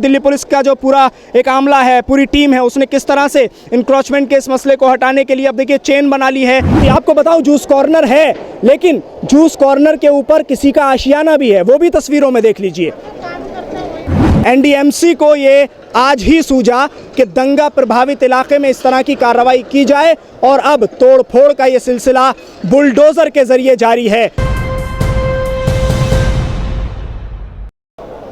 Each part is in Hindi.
दिल्ली पुलिस का जो पूरा एक आमला है, पूरी टीम है, उसने किस तरह से इंक्रोचमेंट के इस मसले को हटाने के लिए अब देखिए चेन बना ली है। आपको बताऊं जूस कॉर्नर है, लेकिन जूस कॉर्नर के ऊपर किसी का आशियाना भी है, वो भी तस्वीरों में देख लीजिए। एनडीएमसी को ये आज ही सूझा कि दंगा प्रभावित इलाके में इस तरह की कार्रवाई की जाए और अब तोड़फोड़ का ये सिलसिला बुलडोजर के जरिए जारी है।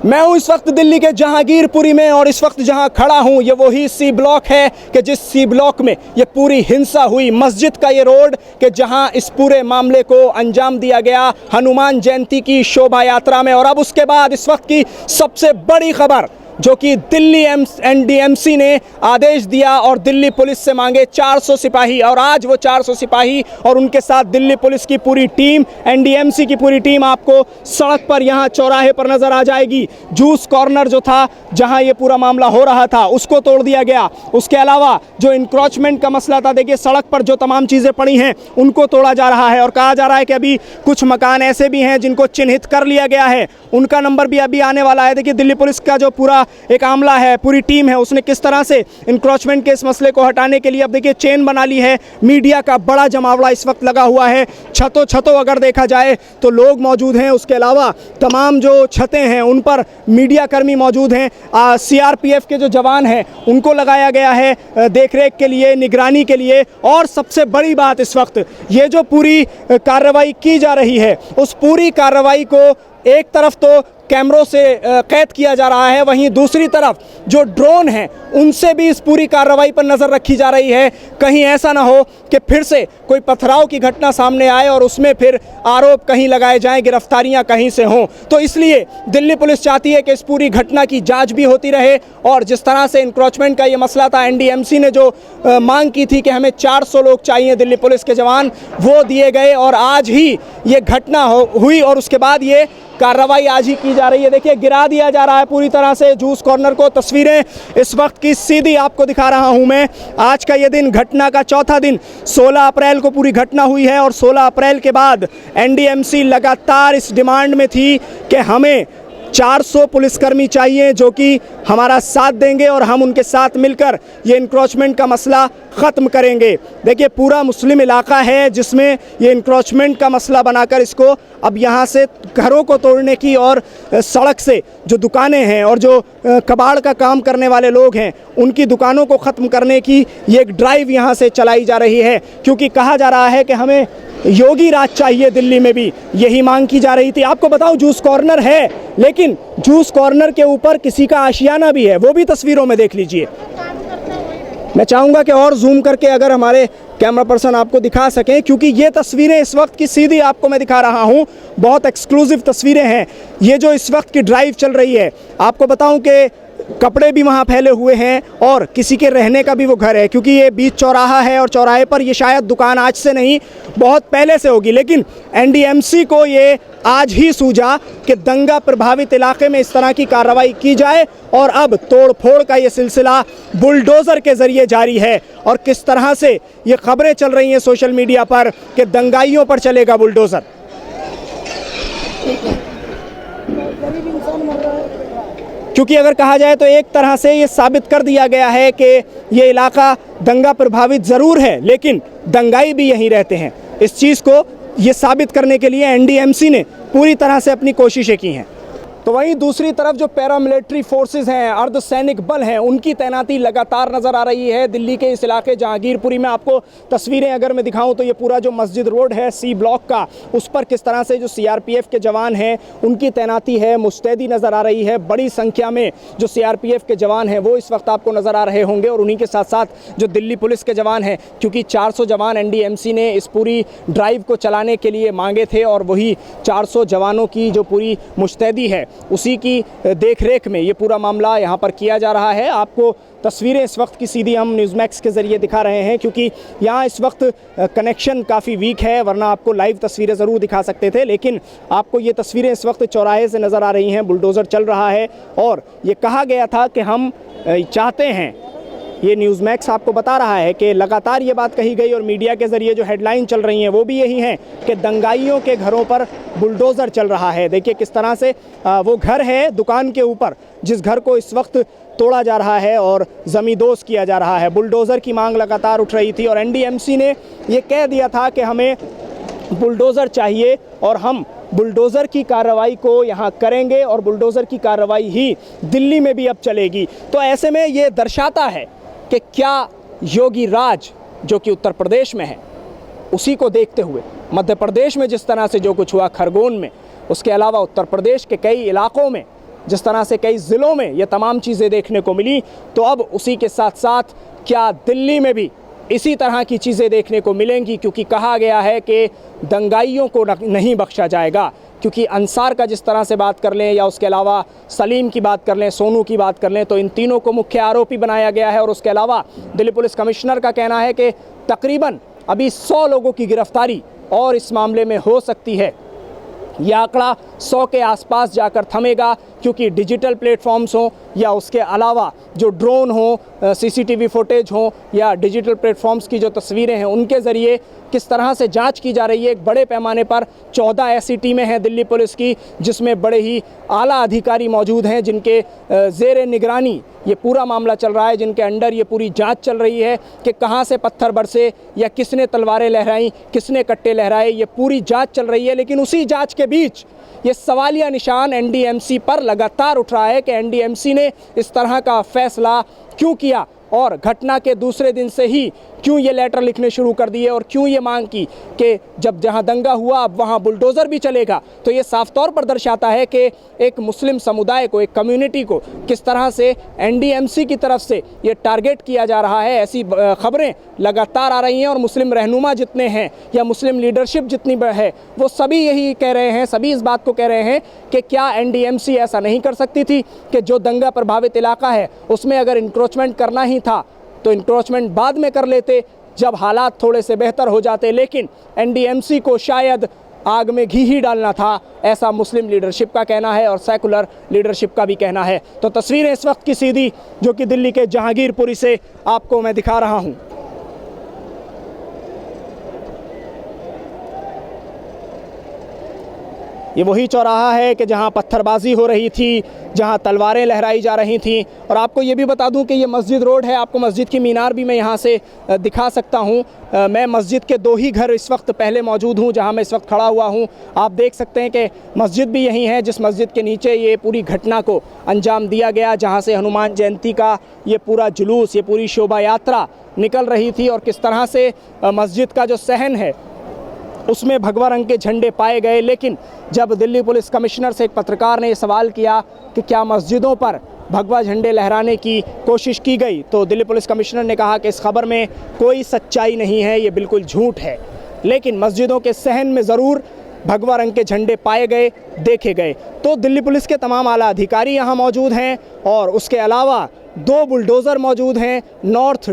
मैं हूं इस वक्त दिल्ली के जहांगीरपुरी में और इस वक्त जहां खड़ा हूं ये वही सी ब्लॉक है कि जिस सी ब्लॉक में ये पूरी हिंसा हुई, मस्जिद का ये रोड कि जहां इस पूरे मामले को अंजाम दिया गया हनुमान जयंती की शोभा यात्रा में। और अब उसके बाद इस वक्त की सबसे बड़ी खबर जो कि दिल्ली एनडीएमसी ने आदेश दिया और दिल्ली पुलिस से मांगे 400 सिपाही, और आज वो 400 सिपाही और उनके साथ दिल्ली पुलिस की पूरी टीम, एनडीएमसी की पूरी टीम आपको सड़क पर यहाँ चौराहे पर नज़र आ जाएगी। जूस कॉर्नर जो था जहाँ ये पूरा मामला हो रहा था उसको तोड़ दिया गया। उसके अलावा जो इंक्रोचमेंट का मसला था, देखिए सड़क पर जो तमाम चीज़ें पड़ी हैं उनको तोड़ा जा रहा है और कहा जा रहा है कि अभी कुछ मकान ऐसे भी हैं जिनको चिन्हित कर लिया गया है, उनका नंबर भी अभी आने वाला है। देखिए दिल्ली पुलिस का जो पूरा एक आमला है, पूरी टीम है, उसने किस तरह से इंक्रोचमेंट के इस मसले को हटाने के लिए अब देखिए चेन बना ली है। मीडिया का बड़ा जमावड़ा इस वक्त लगा हुआ है, छतों अगर देखा जाए तो लोग मौजूद हैं। उसके अलावा तमाम जो छतें हैं उन पर मीडिया कर्मी मौजूद हैं। सीआरपीएफ के जो जवान हैं उनको लगाया गया है देखरेख के लिए, निगरानी के लिए। और सबसे बड़ी बात इस वक्त ये जो पूरी कार्रवाई की जा रही है, उस पूरी कार्रवाई को एक तरफ तो कैमरों से कैद किया जा रहा है, वहीं दूसरी तरफ जो ड्रोन हैं उनसे भी इस पूरी कार्रवाई पर नज़र रखी जा रही है। कहीं ऐसा ना हो कि फिर से कोई पथराव की घटना सामने आए और उसमें फिर आरोप कहीं लगाए जाएं, गिरफ्तारियां कहीं से हों। तो इसलिए दिल्ली पुलिस चाहती है कि इस पूरी घटना की जांच भी होती रहे। और जिस तरह से इंक्रोचमेंट का ये मसला था, एनडीएमसी ने जो मांग की थी कि हमें 400 लोग चाहिए दिल्ली पुलिस के जवान, वो दिए गए और आज ही ये घटना हुई और उसके बाद ये कार्रवाई आज ही की जा रही है। देखिए गिरा दिया जा रहा है पूरी तरह से जूस कॉर्नर को। तस्वीरें इस वक्त की सीधी आपको दिखा रहा हूं मैं। आज का ये दिन, घटना का चौथा दिन, 16 अप्रैल को पूरी घटना हुई है और 16 अप्रैल के बाद एनडीएमसी लगातार इस डिमांड में थी कि हमें 400 पुलिसकर्मी चाहिए जो कि हमारा साथ देंगे और हम उनके साथ मिलकर ये इंक्रोचमेंट का मसला ख़त्म करेंगे। देखिए पूरा मुस्लिम इलाका है जिसमें ये इंक्रोचमेंट का मसला बनाकर इसको अब यहाँ से घरों को तोड़ने की और सड़क से जो दुकानें हैं और जो कबाड़ का काम करने वाले लोग हैं उनकी दुकानों को ख़त्म करने की ये एक ड्राइव यहाँ से चलाई जा रही है। क्योंकि कहा जा रहा है कि हमें योगी राज चाहिए, दिल्ली में भी यही मांग की जा रही थी। आपको बताऊं जूस कॉर्नर है, लेकिन जूस कॉर्नर के ऊपर किसी का आशियाना भी है, वो भी तस्वीरों में देख लीजिए। मैं चाहूँगा कि और जूम करके अगर हमारे कैमरा पर्सन आपको दिखा सकें, क्योंकि ये तस्वीरें इस वक्त की सीधी आपको मैं दिखा रहा हूँ, बहुत एक्सक्लूसिव तस्वीरें हैं। ये जो इस वक्त की ड्राइव चल रही है, आपको बताऊँ कि कपड़े भी वहाँ फैले हुए हैं और किसी के रहने का भी वो घर है, क्योंकि ये बीच चौराहा है और चौराहे पर ये शायद दुकान आज से नहीं बहुत पहले से होगी। लेकिन एनडीएमसी को ये आज ही सूझा कि दंगा प्रभावित इलाके में इस तरह की कार्रवाई की जाए और अब तोड़फोड़ का ये सिलसिला बुलडोज़र के ज़रिए जारी है। और किस तरह से ये खबरें चल रही हैं सोशल मीडिया पर कि दंगाइयों पर चलेगा बुलडोज़र। क्योंकि अगर कहा जाए तो एक तरह से ये साबित कर दिया गया है कि ये इलाका दंगा प्रभावित ज़रूर है, लेकिन दंगाई भी यहीं रहते हैं। इस चीज़ को ये साबित करने के लिए एनडीएमसी ने पूरी तरह से अपनी कोशिशें की हैं। तो वहीं दूसरी तरफ जो पैरामिलिट्री फोर्सेस हैं, अर्धसैनिक बल हैं, उनकी तैनाती लगातार नज़र आ रही है दिल्ली के इस इलाके जहांगीरपुरी में। आपको तस्वीरें अगर मैं दिखाऊं तो ये पूरा जो मस्जिद रोड है सी ब्लॉक का, उस पर किस तरह से जो सीआरपीएफ के जवान हैं उनकी तैनाती है, मुस्तैदी नज़र आ रही है। बड़ी संख्या में जो सीआरपीएफ के जवान हैं वो इस वक्त आपको नज़र आ रहे होंगे और उन्हीं के साथ साथ जो दिल्ली पुलिस के जवान हैं, क्योंकि 400 जवान एनडीएमसी ने इस पूरी ड्राइव को चलाने के लिए मांगे थे और वही 400 जवानों की जो पूरी मुस्तैदी है उसी की देखरेख में ये पूरा मामला यहाँ पर किया जा रहा है। आपको तस्वीरें इस वक्त की सीधी हम न्यूज़मैक्स के ज़रिए दिखा रहे हैं, क्योंकि यहाँ इस वक्त कनेक्शन काफ़ी वीक है, वरना आपको लाइव तस्वीरें ज़रूर दिखा सकते थे। लेकिन आपको ये तस्वीरें इस वक्त चौराहे से नज़र आ रही हैं, बुलडोज़र चल रहा है और ये कहा गया था कि हम चाहते हैं ये न्यूज़ मैक्स आपको बता रहा है कि लगातार ये बात कही गई और मीडिया के ज़रिए जो हेडलाइन चल रही हैं वो भी यही हैं कि दंगाइयों के घरों पर बुलडोज़र चल रहा है। देखिए किस तरह से वो घर है दुकान के ऊपर, जिस घर को इस वक्त तोड़ा जा रहा है और ज़मींदोज़ किया जा रहा है। बुलडोज़र की मांग लगातार उठ रही थी और एनडीएमसी ने ये कह दिया था कि हमें बुलडोज़र चाहिए और हम बुलडोज़र की कार्रवाई को यहाँ करेंगे और बुलडोज़र की कार्रवाई ही दिल्ली में भी अब चलेगी। तो ऐसे में ये दर्शाता है कि क्या योगी राज जो कि उत्तर प्रदेश में है, उसी को देखते हुए मध्य प्रदेश में जिस तरह से जो कुछ हुआ खरगोन में, उसके अलावा उत्तर प्रदेश के कई इलाकों में जिस तरह से कई ज़िलों में ये तमाम चीज़ें देखने को मिली, तो अब उसी के साथ साथ क्या दिल्ली में भी इसी तरह की चीज़ें देखने को मिलेंगी, क्योंकि कहा गया है कि दंगाइयों को नहीं बख्शा जाएगा। क्योंकि अंसार का जिस तरह से बात कर लें या उसके अलावा सलीम की बात कर लें, सोनू की बात कर लें, तो इन तीनों को मुख्य आरोपी बनाया गया है। और उसके अलावा दिल्ली पुलिस कमिश्नर का कहना है कि तकरीबन अभी 100 लोगों की गिरफ्तारी और इस मामले में हो सकती है। यह आंकड़ा 100 के आसपास जाकर थमेगा, क्योंकि डिजिटल प्लेटफॉर्म्स हों या उसके अलावा जो ड्रोन हो, सीसीटीवी फुटेज हो या डिजिटल प्लेटफॉर्म्स की जो तस्वीरें हैं उनके ज़रिए किस तरह से जांच की जा रही है। एक बड़े पैमाने पर 14 ऐसी टीमें हैं दिल्ली पुलिस की जिसमें बड़े ही आला अधिकारी मौजूद हैं, जिनके ज़ेर निगरानी ये पूरा मामला चल रहा है, जिनके अंडर ये पूरी जांच चल रही है कि कहां से पत्थर बरसे या किसने तलवारें लहराई, किसने कट्टे लहराए, ये पूरी जांच चल रही है। लेकिन उसी जांच के बीच ये सवालिया निशान एनडीएमसी पर लगातार उठ रहा है कि एनडीएमसी ने इस तरह का फैसला क्यों किया और घटना के दूसरे दिन से ही क्यों ये लेटर लिखने शुरू कर दिए और क्यों ये मांग की कि जब जहां दंगा हुआ अब वहां बुलडोज़र भी चलेगा। तो ये साफ तौर पर दर्शाता है कि एक मुस्लिम समुदाय को, एक कम्युनिटी को किस तरह से एनडीएमसी की तरफ से ये टारगेट किया जा रहा है। ऐसी खबरें लगातार आ रही हैं और मुस्लिम रहनुमा जितने हैं या मुस्लिम लीडरशिप जितनी है वो सभी यही कह रहे हैं, सभी इस बात को कह रहे हैं कि क्या एनडीएमसी ऐसा नहीं कर सकती थी कि जो दंगा प्रभावित इलाका है उसमें अगर इंक्रोचमेंट करना ही था तो इंक्रोचमेंट बाद में कर लेते जब हालात थोड़े से बेहतर हो जाते। लेकिन एनडीएमसी को शायद आग में घी ही डालना था, ऐसा मुस्लिम लीडरशिप का कहना है और सेकुलर लीडरशिप का भी कहना है। तो तस्वीरें इस वक्त की सीधी जो कि दिल्ली के जहांगीरपुरी से आपको मैं दिखा रहा हूं। ये वही चौराहा है कि जहां पत्थरबाजी हो रही थी, जहां तलवारें लहराई जा रही थीं। और आपको ये भी बता दूं कि ये मस्जिद रोड है, आपको मस्जिद की मीनार भी मैं यहां से दिखा सकता हूं। मैं मस्जिद के 2 ही घर इस वक्त पहले मौजूद हूं जहां मैं इस वक्त खड़ा हुआ हूं। आप देख सकते हैं कि मस्जिद भी यही है जिस मस्जिद के नीचे ये पूरी घटना को अंजाम दिया गया, जहाँ से हनुमान जयंती का ये पूरा जुलूस, ये पूरी शोभा यात्रा निकल रही थी। और किस तरह से मस्जिद का जो सहन है उसमें भगवा रंग के झंडे पाए गए। लेकिन जब दिल्ली पुलिस कमिश्नर से एक पत्रकार ने ये सवाल किया कि क्या मस्जिदों पर भगवा झंडे लहराने की कोशिश की गई, तो दिल्ली पुलिस कमिश्नर ने कहा कि इस खबर में कोई सच्चाई नहीं है, ये बिल्कुल झूठ है। लेकिन मस्जिदों के सहन में ज़रूर भगवा रंग के झंडे पाए गए, देखे गए। तो दिल्ली पुलिस के तमाम आला अधिकारी यहाँ मौजूद हैं और उसके अलावा 2 बुलडोज़र मौजूद हैं। नॉर्थ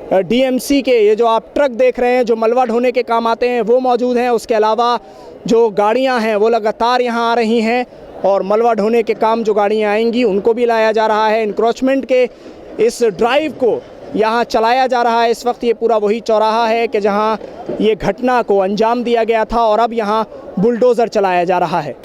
डीएमसी के ये जो आप ट्रक देख रहे हैं जो मलबा ढोने के काम आते हैं वो मौजूद हैं। उसके अलावा जो गाड़ियां हैं वो लगातार यहां आ रही हैं और मलबा ढोने के काम जो गाड़ियां आएंगी उनको भी लाया जा रहा है। इंक्रोचमेंट के इस ड्राइव को यहाँ चलाया जा रहा है। इस वक्त ये पूरा वही चौराहा है कि जहाँ ये घटना को अंजाम दिया गया था और अब यहाँ बुलडोज़र चलाया जा रहा है।